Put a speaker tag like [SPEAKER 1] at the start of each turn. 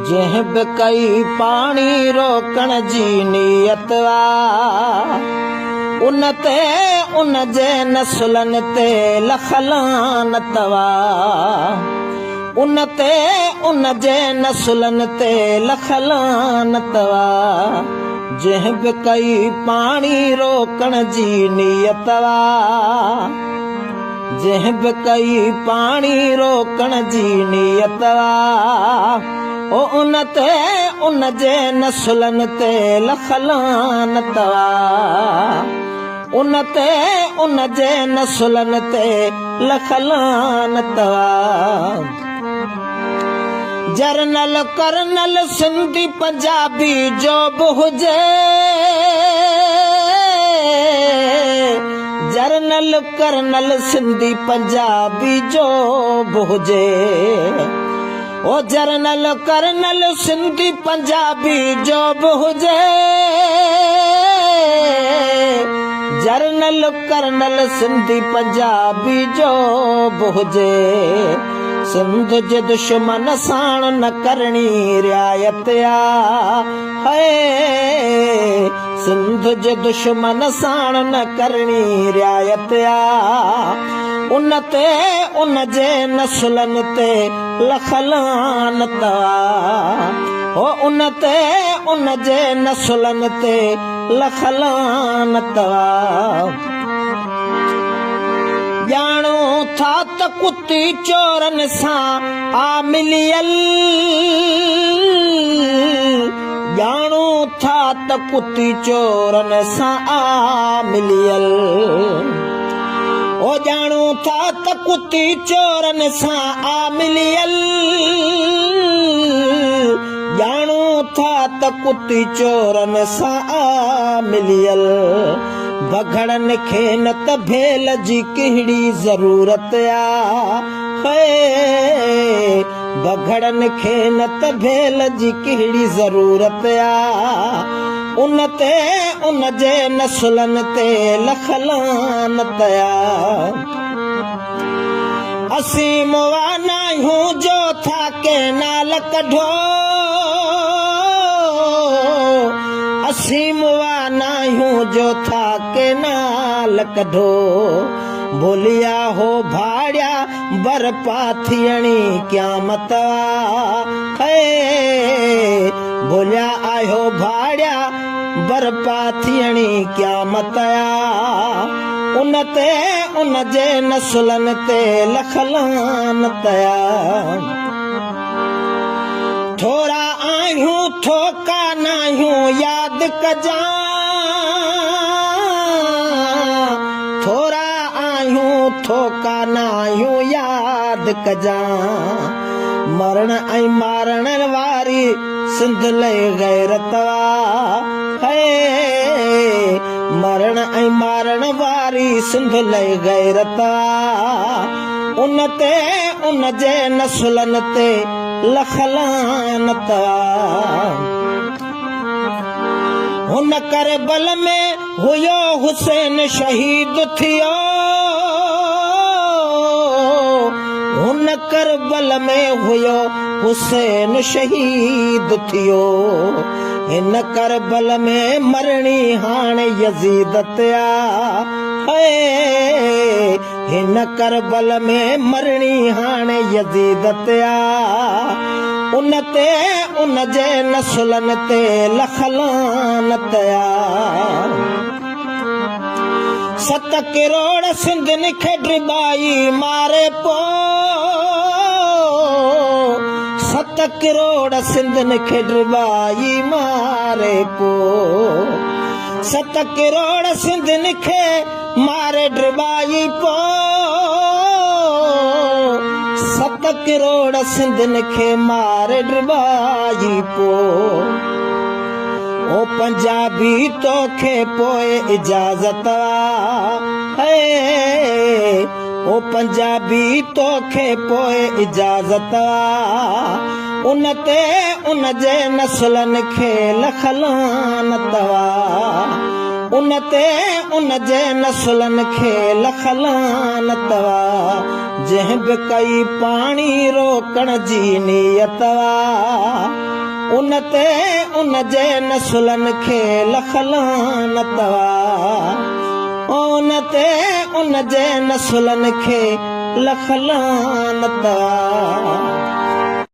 [SPEAKER 1] जंहिं बि कई पाणी रोकण जी नियत उन ते उन जे नसुलनि ते लख लानत उन ते उन जे नसुलनि ते लख लानत जंहिं बि कई पाणी रोकण जी नियत जंहिं बि कई पाणी रोकण जी नियत ओ उन ते उन जे नसुलनि ते लख लानत उन ते उन जे नसुलनि ते लख लानत जरनल कर्नल सिंधी पंजाबी जो बि हुजे जरनल कर्नल सिंधी पंजाबी जो बि हुजे ओ जरनल कर्नल सिंधी पंजाबी जो बि हुजे जरनल कर्नल सिंधी पंजाबी जो बि हुजे सिंध जे दुश्मन साण न करणी रियायत है सिंध जे दुश्मन साण न करणी रियायत उन ते उन जे नसुलनि ते लख लानत ओ उन ते उन जे नसुलनि ते लख लानत ॼाणो था त कुती चोरनि सां आ मिलियल ॼाणो था त कुती चोरनि सां आ मिलियल ओ ॼाणो था त कुती चोरनि सां आ मिलियल ॼाणो था त कुती चोरनि सां आ मिलियल बघड़नि खे न त भेल जी कहिड़ी ज़रूरत है बघड़नि खे न त भेल जी कहिड़ी ज़रूरत उन ते उन जे नसुलनि ते लख लानत असीं मुआना आहियूं जो था के नाल कढो असीं मुआना आहियूं जो था के नाल कढो बोलिया हो भाड़िया बरपा थियणी क़यामत है बोलिया आयो भाड़िया बरपा थियणी क़यामत उन ते उन जे नसुलनि ते लख लानत थोरा आहियूं थोका न आहियूं यादि कजां थोरा आहियूं थोका न आहियूं यादि कजां मरण ऐं मारण वारी सिंध लई गैरत है मरण ऐं मारण वारी सिंध लई गैरत उन ते उन जे नसुलनि ते लख लानत हुन करबल में हुयो हुसैन शहीद थियो हुन करबल में हुयो हुसैन शहीद थियो हिन करबल में मरणी हाणे यज़ीद ते है हिन करबल में मरणी हाणे यज़ीद ते उन ते उन जे नसुलनि ते लख लानत 7 करोड़ सिंधियुनि खे ड्रिबाई मारे पो 7 करोड़ सिंधियुनि खे ड्रिबाई मारे पो 7 करोड़ सिंधियुनि खे मारे ड्रिबाई पो 7 करोड़ सिंधियुनि खे मारे ड्रिबाई पो ओ पंजाबी तोखे पोइ इजाज़त है ओ पंजाबी तोखे पोइ इजाज़त उन ते उन जे नसुलनि खे लख लानत उन ते उन जे नसुलनि खे लख लानत जंहिं बि कई पाणी रोकण जी नियत उन ते उन जे नसुलनि खे लख लानत उन ते उन जे नसुलनि खे लख लानत